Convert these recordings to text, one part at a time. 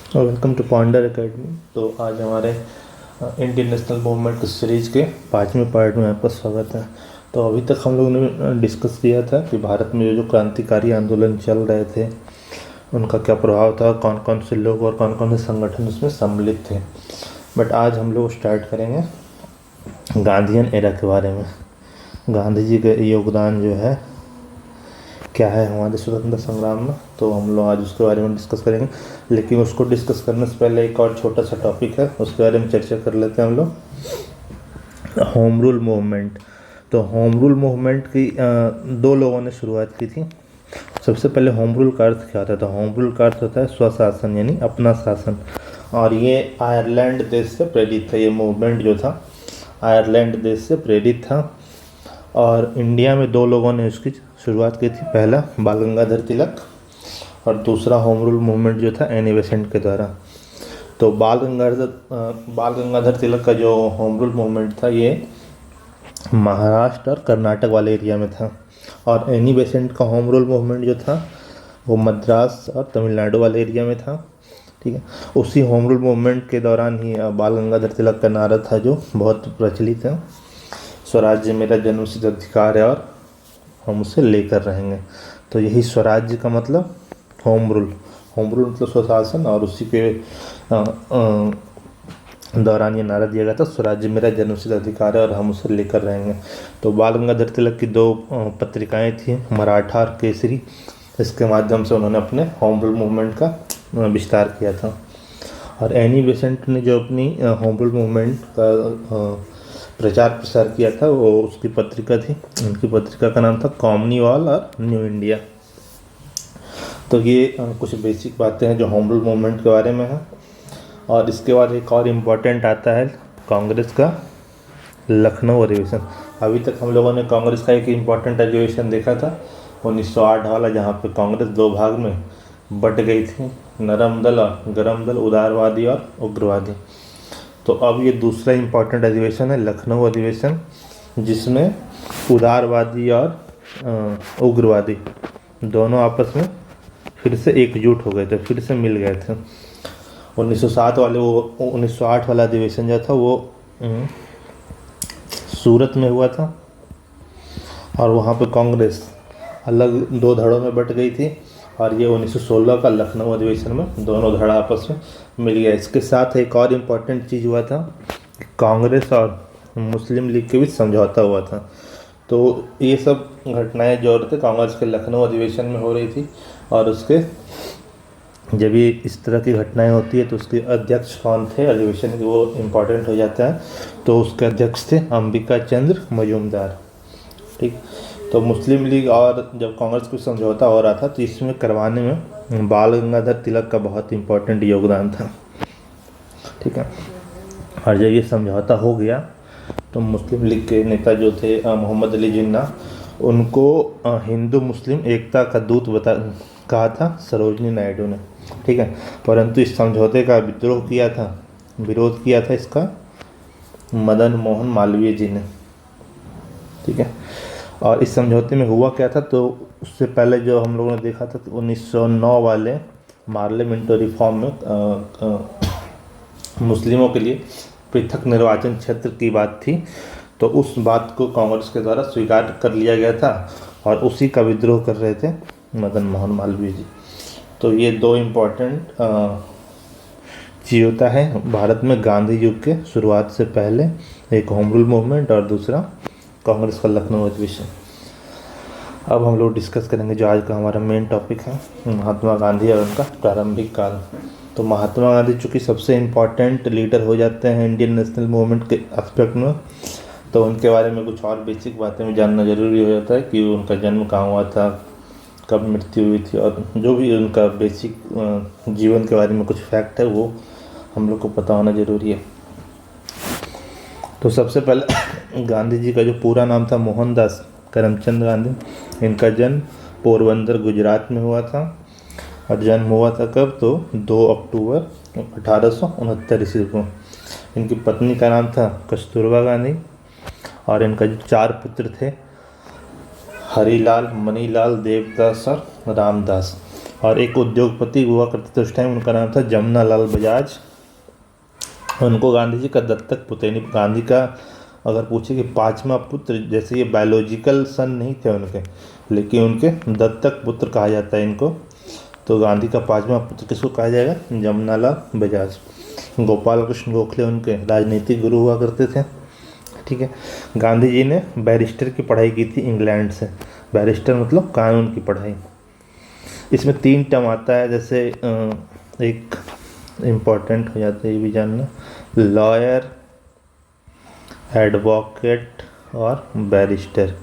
Welcome to ponder academy. तो आज हमारे इंडियन नेशनल मूवमेंट सीरीज़ के 5वें पार्ट में आपका स्वागत है। तो अभी तक हम लोगों ने डिस्कस किया था कि भारत में जो क्रांतिकारी आंदोलन चल रहे थे उनका क्या प्रभाव था, कौन कौन से लोग और कौन कौन से संगठन उसमें सम्मिलित थे। बट आज हम लोग स्टार्ट करेंगे गांधीयन एरा के बारे में। गांधी जी का योगदान जो है क्या है हमारे स्वतंत्रता संग्राम में, तो हम लोग आज उसके बारे में डिस्कस करेंगे। लेकिन उसको डिस्कस करने से पहले एक और छोटा सा टॉपिक है, उसके बारे में चर्चा कर लेते हैं हम लोग। Home rule movement. तो होम रूल मूवमेंट की दो लोगों ने शुरुआत की थी। सबसे पहले होम रूल का अर्थ क्या होता है? तो होम रूल का अर्थ होता है स्वशासन, यानी अपना शासन। और ये आयरलैंड देश से प्रेरित था। ये मूवमेंट जो था आयरलैंड देश से प्रेरित था। और इंडिया में दो लोगों ने इसकी शुरुआत की थी। पहला बाल गंगाधर तिलक और दूसरा होम रूल मूवमेंट जो था एनी बेसेंट के द्वारा। तो बाल गंगाधर तिलक का जो होम रूल मूवमेंट था ये महाराष्ट्र और कर्नाटक वाले एरिया में था। और एनी बेसेंट का होम रूल मूवमेंट जो था वो मद्रास और तमिलनाडु वाले एरिया में था। ठीक है, उसी होम रूल मूवमेंट के दौरान ही बाल गंगाधर तिलक का नारा था जो बहुत प्रचलित है, स्वराज्य मेरा जन्मसिद्ध अधिकार है और हम उसे लेकर रहेंगे। तो यही स्वराज्य का मतलब होम रूल मतलब स्वशासन, और उसी के दौरान ये नारा दिया गया था, स्वराज्य मेरा जन्मसिद्ध अधिकार है और हम उसे लेकर रहेंगे। तो बाल गंगाधर तिलक की दो पत्रिकाएं थी, मराठा और केसरी। इसके माध्यम से उन्होंने अपने होम रूल मूवमेंट का विस्तार किया था। और एनी बेसेंट ने जो अपनी होम रूल मूवमेंट का प्रचार प्रसार किया था वो उसकी पत्रिका थी, उनकी पत्रिका का नाम था कॉमनीवाल और न्यू इंडिया। तो ये कुछ बेसिक बातें हैं जो होम रूल मूवमेंट के बारे में है। और इसके बाद एक और इम्पोर्टेंट आता है कांग्रेस का लखनऊ अधिवेशन। अभी तक हम लोगों ने कांग्रेस का एक इम्पॉर्टेंट अधिवेशन देखा था 1908 वाला, जहाँ पे कांग्रेस दो भाग में बट गई थी, नरम दल और गरम दल, उदारवादी और उग्रवादी। तो अब ये दूसरा इम्पॉर्टेंट अधिवेशन है लखनऊ अधिवेशन, जिसमें उदारवादी और उग्रवादी दोनों आपस में फिर से एकजुट हो गए थे, फिर से मिल गए थे। 1908 वाला अधिवेशन जो था वो सूरत में हुआ था और वहाँ पे कांग्रेस अलग दो धड़ों में बट गई थी। और ये 1916 का लखनऊ अधिवेशन में दोनों धड़ा आपस में मिल गया। इसके साथ एक और इम्पॉर्टेंट चीज़ हुआ था, कांग्रेस और मुस्लिम लीग के बीच समझौता हुआ था। तो ये सब घटनाएं जो थे कांग्रेस के लखनऊ अधिवेशन में हो रही थी। और उसके जब ये इस तरह की घटनाएं होती है तो उसके अध्यक्ष कौन थे अधिवेशन के, वो इम्पोर्टेंट हो जाता है। तो उसके अध्यक्ष थे अंबिका चंद्र मजूमदार। ठीक, तो मुस्लिम लीग और जब कांग्रेस को समझौता हो रहा था तो इसमें करवाने में बाल गंगाधर तिलक का बहुत इम्पोर्टेंट योगदान था। ठीक है, और जब ये समझौता हो गया तो मुस्लिम लीग के नेता जो थे मोहम्मद अली जिन्ना, उनको हिंदू मुस्लिम एकता का दूत कहा था सरोजनी नायडू ने। ठीक है, परंतु इस समझौते का विरोध किया था इसका मदन मोहन मालवीय जी ने। ठीक है, और इस समझौते में हुआ क्या था, तो उससे पहले जो हम लोगों ने देखा था 1909 वाले पार्लियामेंट्री रिफॉर्म में मुस्लिमों के लिए पृथक निर्वाचन क्षेत्र की बात थी। तो उस बात को कांग्रेस के द्वारा स्वीकार कर लिया गया था और उसी का विद्रोह कर रहे थे मदन मोहन मालवीय जी। तो ये दो इम्पोर्टेंट चीज़ होता है भारत में गांधी युग के शुरुआत से पहले, एक होम रूल मूवमेंट और दूसरा कांग्रेस का लखनऊ अधिवेशन। अब हम लोग डिस्कस करेंगे जो आज का हमारा मेन टॉपिक है, महात्मा गांधी और उनका प्रारंभिक काल। तो महात्मा गांधी चूँकि सबसे इम्पॉर्टेंट लीडर हो जाते हैं इंडियन नेशनल मूवमेंट के एस्पेक्ट में, तो उनके बारे में कुछ और बेसिक बातें भी जानना ज़रूरी हो जाता है कि उनका जन्म कहाँ हुआ था, कब मृत्यु हुई थी, और जो भी उनका बेसिक जीवन के बारे में कुछ फैक्ट है वो हम लोग को पता होना ज़रूरी है। तो सबसे पहले गांधी जी का जो पूरा नाम था मोहनदास करमचंद गांधी। इनका जन्म पोरबंदर गुजरात में हुआ था और जन्म हुआ था कब, तो 2 अक्टूबर 1869 ईस्वी को। इनकी पत्नी का नाम था कस्तूरबा गांधी और इनका जो 4 पुत्र थे, हरीलाल, मनीलाल, देवदास और रामदास। और एक उद्योगपति हुआ करते थे उस टाइम, उनका नाम था जमनालाल बजाज। उनको गांधी जी का दत्तक पुत्र, यानी गांधी का अगर पूछे कि पांचवा पुत्र, जैसे ये बायोलॉजिकल सन नहीं थे उनके, लेकिन उनके दत्तक पुत्र कहा जाता है इनको। तो गांधी का पांचवा पुत्र किसको कहा जाएगा? जमनालाल बजाज। गोपाल कृष्ण गोखले उनके राजनीतिक गुरु हुआ करते थे। ठीक है। गांधी जी ने बैरिस्टर की पढ़ाई की थी इंग्लैंड से। बैरिस्टर मतलब कानून की पढ़ाई। इसमें 3 टर्म आता है, जैसे एक इम्पॉर्टेंट हो जाता है ये भी जानना, लॉयर, एडवोकेट और बैरिस्टर।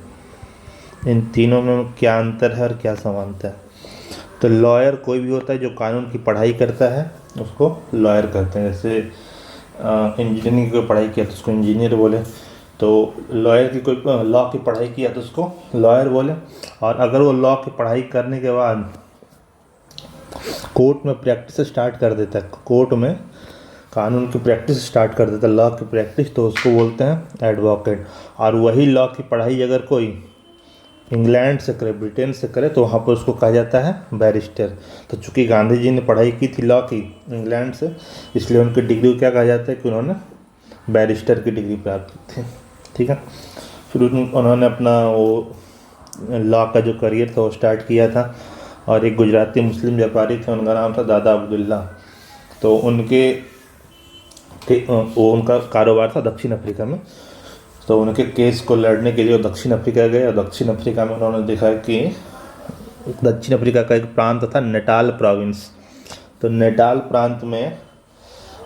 इन तीनों में क्या अंतर है और क्या समानता है? तो लॉयर कोई भी होता है जो कानून की पढ़ाई करता है, उसको लॉयर कहते हैं। जैसे इंजीनियरिंग की कोई पढ़ाई किया तो उसको इंजीनियर बोले। तो लॉयर की कोई लॉ की पढ़ाई किया तो उसको लॉयर बोले। और अगर वो लॉ की पढ़ाई करने के बाद कोर्ट में प्रैक्टिस स्टार्ट कर देता है, कोर्ट में कानून की प्रैक्टिस स्टार्ट कर देता है, लॉ की प्रैक्टिस, तो उसको बोलते हैं एडवोकेट। और वही लॉ की पढ़ाई अगर कोई इंग्लैंड से करे, ब्रिटेन से करे, तो वहाँ पर उसको कहा जाता है बैरिस्टर। तो चूंकि गांधी जी ने पढ़ाई की थी लॉ की इंग्लैंड से, इसलिए उनकी डिग्री को क्या कहा जाता है कि उन्होंने बैरिस्टर की डिग्री प्राप्त की थी। ठीक है। फिर उन्होंने अपना वो लॉ का जो करियर था वो स्टार्ट किया था। और एक गुजराती मुस्लिम व्यापारी थे, उनका नाम था दादा अब्दुल्ला। तो उनका कारोबार था दक्षिण अफ्रीका में। तो उनके केस को लड़ने के लिए वो दक्षिण अफ्रीका गए, और दक्षिण अफ्रीका में उन्होंने देखा कि दक्षिण अफ्रीका का एक प्रांत था नेटाल प्रोविंस। तो नेटाल प्रांत में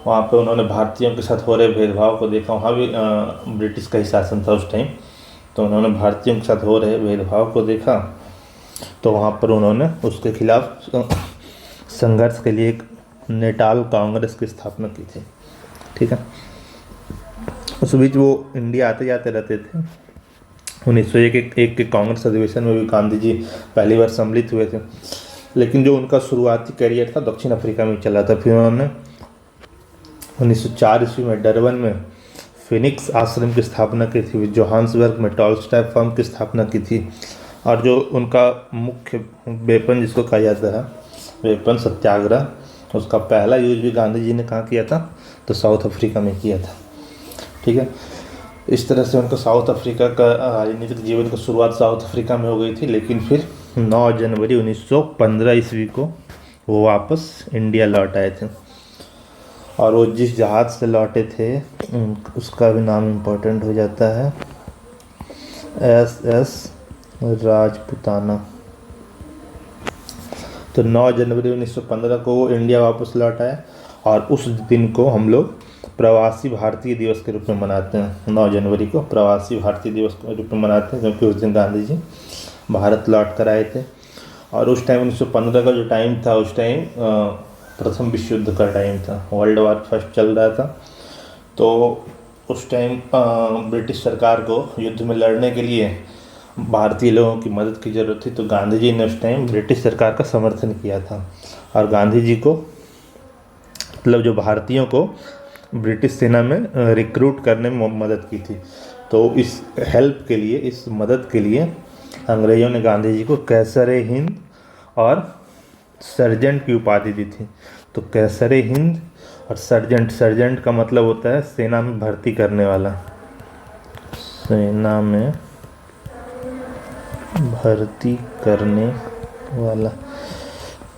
वहाँ पे उन्होंने भारतीयों के साथ हो रहे भेदभाव को देखा। वहाँ भी ब्रिटिश का ही शासन था उस टाइम। तो उन्होंने भारतीयों के साथ हो रहे भेदभाव को देखा। तो वहाँ पर उन्होंने उसके खिलाफ संघर्ष के लिए एक नेटाल कांग्रेस की स्थापना की थी। ठीक है। उस बीच वो इंडिया आते जाते रहते थे। 1901 के कांग्रेस अधिवेशन में भी गांधी जी पहली बार सम्मिलित हुए थे। लेकिन जो उनका शुरुआती करियर था दक्षिण अफ्रीका में चला था। फिर उन्होंने 1904 ईस्वी में डरबन में फिनिक्स आश्रम की स्थापना की थी। जोहान्सबर्ग में टॉलस्टॉय फर्म की स्थापना की थी। और जो उनका मुख्य वेपन जिसको कहा जाता है वेपन सत्याग्रह, उसका पहला यूज भी गांधी जी ने कहाँ किया था? तो साउथ अफ्रीका में किया था। ठीक है। इस तरह से उनका साउथ अफ्रीका का राजनीतिक जीवन की शुरुआत साउथ अफ्रीका में हो गई थी। लेकिन फिर 9 जनवरी 1915 ईस्वी को वो वापस इंडिया लौट आए थे। और वो जिस जहाज़ से लौटे थे उसका भी नाम इम्पोर्टेंट हो जाता है, SS राजपुताना। तो 9 जनवरी 1915 को वो इंडिया वापस लौट आए। और उस दिन को हम लोग प्रवासी भारतीय दिवस के रूप में मनाते हैं। 9 जनवरी को प्रवासी भारतीय दिवस के रूप में मनाते हैं, क्योंकि उस दिन गांधी जी भारत लौट कर आए थे। और उस टाइम 1915 का जो टाइम था, उस टाइम प्रथम विश्व युद्ध का टाइम था, वर्ल्ड वार फर्स्ट चल रहा था। तो उस टाइम ब्रिटिश सरकार को युद्ध में लड़ने के लिए भारतीय लोगों की मदद की ज़रूरत थी। तो गांधी जी ने उस टाइम ब्रिटिश सरकार का समर्थन किया था। और गांधी जी को मतलब जो भारतीयों को ब्रिटिश सेना में रिक्रूट करने में मदद की थी। तो इस हेल्प के लिए, इस मदद के लिए अंग्रेज़ों ने गांधी जी को कैसर-ए-हिंद और सर्जेंट की उपाधि दी थी। तो कैसर-ए-हिंद और सर्जेंट का मतलब होता है सेना में भर्ती करने वाला, सेना में भर्ती करने वाला।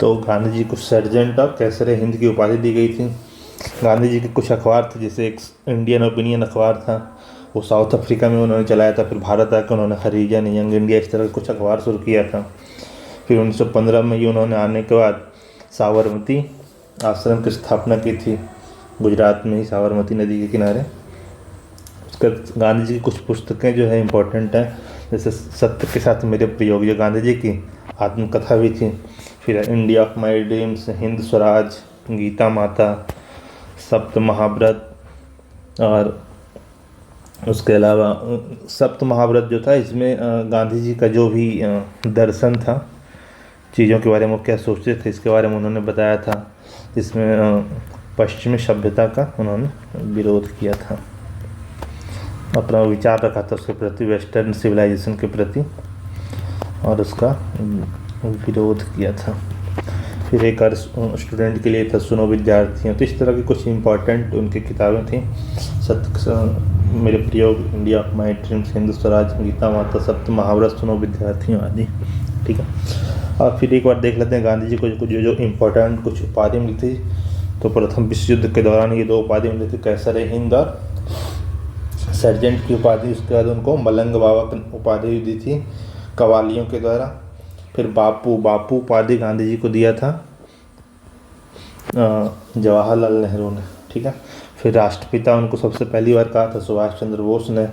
तो गांधी जी को सर्जेंट और कैसर-ए-हिंद की उपाधि दी गई थी। गांधी जी के कुछ अखबार थे, जैसे एक इंडियन ओपिनियन अखबार था, वो साउथ अफ्रीका में उन्होंने चलाया था। फिर भारत आकर उन्होंने हरिजन, यंग इंडिया, इस तरह के कुछ अखबार शुरू किया था। फिर 1915 में ही उन्होंने आने के बाद साबरमती आश्रम की स्थापना की थी, गुजरात में ही साबरमती नदी के किनारे। उसका गांधी जी की कुछ पुस्तकें जो है इम्पोर्टेंट हैं, जैसे सत्य के साथ मेरे प्रयोग, जो गांधी जी की आत्मकथा भी थी। फिर India of my dreams, Hind Swaraj, Gita Mata, Sapta महाव्रत। और उसके अलावा सप्त महाव्रत जो था, इसमें गांधी जी का जो भी दर्शन था, चीज़ों के बारे में क्या सोचते थे, इसके बारे में उन्होंने बताया था। इसमें पश्चिमी सभ्यता का उन्होंने विरोध किया था, अपना विचार रखा था उसके प्रति, वेस्टर्न सिविलाइजेशन के प्रति, और उसका विरोध किया था। फिर एक हर स्टूडेंट के लिए था, सुनो विद्यार्थियों। तो इस तरह की कुछ इम्पोर्टेंट उनकी किताबें थीं। मेरे प्रिय India of my dreams, Hindu Swaraj, Gita Mata, Sapta महाव्रत, सुनो विद्यार्थियों आदि। ठीक है, और फिर एक बार देख लेते हैं गांधी जी को कुछ जो इम्पोर्टेंट कुछ उपाधि मिली थी। तो प्रथम विश्व युद्ध के दौरान ये 2 उपाधि मिली थी, कैसर हिंद और सर्जेंट की उपाधि। उसके बाद उनको मलंग बाबा की उपाधि दी थी कवालियों के द्वारा। फिर बापू उपाधि गांधी जी को दिया था जवाहरलाल नेहरू ने। ठीक है, फिर राष्ट्रपिता उनको सबसे पहली बार कहा था सुभाष चंद्र बोस ने।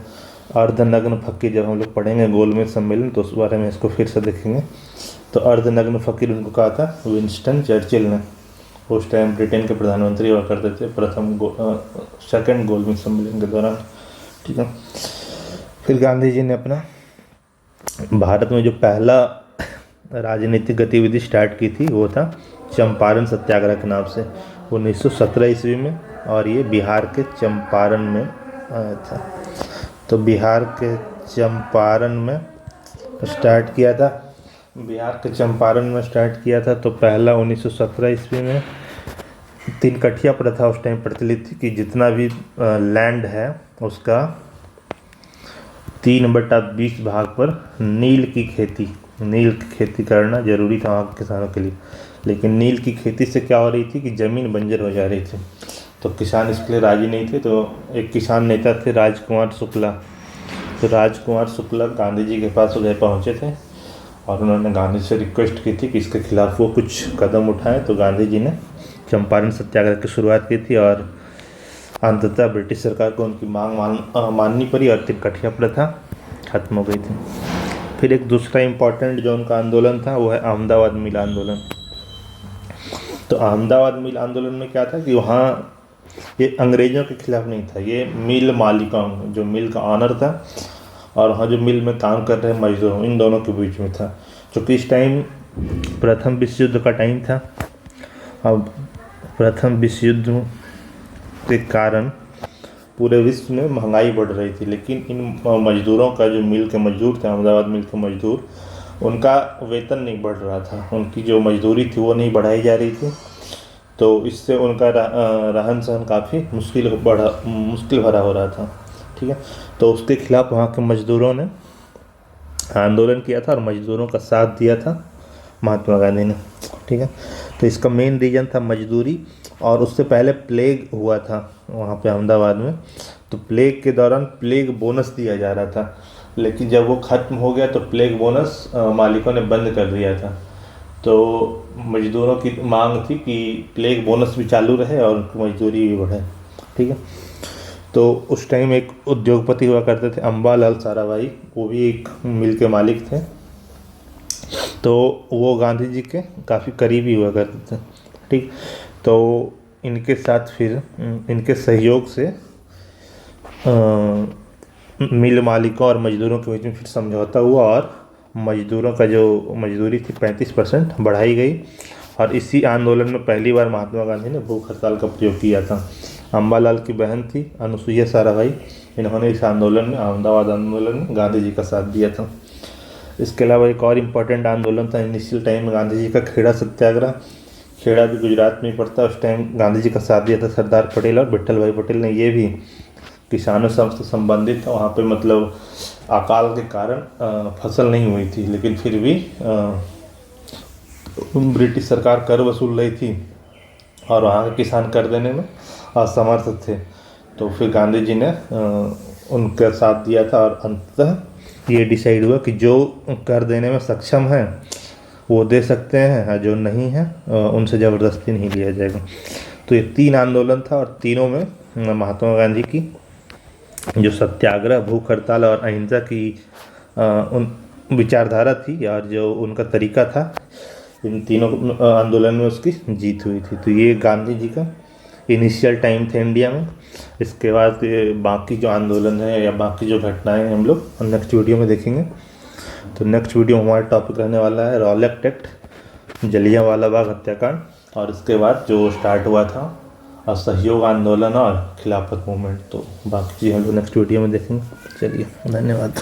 अर्धनग्न फकीर जब हम लोग पढ़ेंगे गोलमेज सम्मेलन तो उस बारे में इसको फिर से देखेंगे। तो अर्धनग्न फकीर उनको कहा था विंस्टन चर्चिल ने। उस टाइम ब्रिटेन के प्रधानमंत्री हुआ करते थे सेकंड गोलमेज सम्मेलन के दौरान। ठीक है, फिर गांधी जी ने अपना भारत में जो पहला राजनीतिक गतिविधि स्टार्ट की थी वो था चंपारण सत्याग्रह के नाम से 1917 ईस्वी में, और ये बिहार के चंपारण में आया था। तो बिहार के चंपारण में स्टार्ट किया था। तो पहला 1917 ईस्वी में 3 कठिया प्रथा उस टाइम प्रचलित थी कि जितना भी लैंड है उसका 3/20 भाग पर नील की खेती करना जरूरी था वहाँ के किसानों के लिए। लेकिन नील की खेती से क्या हो रही थी कि ज़मीन बंजर हो जा रही थी, तो किसान इसके लिए राजी नहीं थे। तो एक किसान नेता थे राजकुमार शुक्ला। तो राजकुमार शुक्ला गांधी जी के पास उधर पहुँचे थे और उन्होंने गांधी से रिक्वेस्ट की थी कि इसके खिलाफ वो कुछ कदम उठाएं। तो गांधी जी ने चंपारण सत्याग्रह की शुरुआत की थी और अंततः ब्रिटिश सरकार को उनकी मांग माननी पड़ी और 3 कठिया प्रथा खत्म हो गई थी। फिर एक दूसरा इम्पोर्टेंट जो उनका आंदोलन था वो है अहमदाबाद मिल आंदोलन। तो अहमदाबाद मिल आंदोलन में क्या था कि वहाँ ये अंग्रेज़ों के खिलाफ नहीं था, ये मिल मालिकों जो मिल का ऑनर था और वहाँ जो मिल में काम कर रहे मजदूर, इन दोनों के बीच में था। क्योंकि इस टाइम प्रथम विश्व युद्ध का टाइम था। अब प्रथम विश्व युद्ध के कारण पूरे विश्व में महंगाई बढ़ रही थी, लेकिन इन मजदूरों का जो मिल के मजदूर थे, अहमदाबाद मिल के मजदूर, उनका वेतन नहीं बढ़ रहा था, उनकी जो मजदूरी थी वो नहीं बढ़ाई जा रही थी। तो इससे उनका रहन सहन काफ़ी मुश्किल भरा हो रहा था। ठीक है, तो उसके खिलाफ वहाँ के मजदूरों ने आंदोलन किया था और मजदूरों का साथ दिया था महात्मा गांधी ने। ठीक है, तो इसका मेन रीज़न था मजदूरी। और उससे पहले प्लेग हुआ था वहाँ पे अहमदाबाद में। तो प्लेग के दौरान प्लेग बोनस दिया जा रहा था, लेकिन जब वो ख़त्म हो गया तो प्लेग बोनस मालिकों ने बंद कर दिया था। तो मजदूरों की मांग थी कि प्लेग बोनस भी चालू रहे और उनकी मजदूरी भी बढ़े। ठीक है, तो उस टाइम एक उद्योगपति हुआ करते थे अम्बालाल साराभाई, वो भी एक मिल के मालिक थे। तो वो गांधी जी के काफ़ी करीबी हुआ करते थे। ठीक, तो इनके साथ फिर इनके सहयोग से मिल मालिकों और मजदूरों के बीच में फिर समझौता हुआ और मजदूरों का जो मजदूरी थी 35% बढ़ाई गई। और इसी आंदोलन में पहली बार महात्मा गांधी ने भूख हड़ताल का प्रयोग किया था। अम्बालाल की बहन थी अनुसुईया साराभाई, इन्होंने इस आंदोलन में, अहमदाबाद आंदोलन में गांधी जी का साथ दिया था। इसके अलावा एक और इम्पोर्टेंट आंदोलन था इनिशियल टाइम में गांधी जी का, खेड़ा सत्याग्रह। खेड़ा भी गुजरात में ही पड़ता है। उस टाइम गांधी जी का साथ दिया था सरदार पटेल और विट्ठल भाई पटेल ने। ये भी किसानों से संबंधित था। वहाँ पे मतलब अकाल के कारण फसल नहीं हुई थी, लेकिन फिर भी ब्रिटिश सरकार कर वसूल रही थी और वहाँ के किसान कर देने में असमर्थ थे। तो फिर गांधी जी ने उनका साथ दिया था और अंततः ये डिसाइड हुआ कि जो कर देने में सक्षम है वो दे सकते हैं, जो नहीं है उनसे ज़बरदस्ती नहीं लिया जाएगा। तो ये 3 आंदोलन था और तीनों में महात्मा गांधी की जो सत्याग्रह, भूख हड़ताल और अहिंसा की उन विचारधारा थी और जो उनका तरीका था, इन तीनों आंदोलन में उसकी जीत हुई थी। तो ये गांधी जी का इनिशियल टाइम थे इंडिया में। इसके बाद बाकी जो आंदोलन है या बाकी जो घटनाएं हैं हम लोग नेक्स्ट वीडियो में देखेंगे। तो नेक्स्ट वीडियो हमारा टॉपिक रहने वाला है रॉलेट एक्ट, जलियांवाला बाग हत्याकांड, और इसके बाद जो स्टार्ट हुआ था असहयोग आंदोलन और खिलाफत मूवमेंट। तो बाकी चीज़ हम लोग नेक्स्ट वीडियो में देखेंगे। चलिए, धन्यवाद।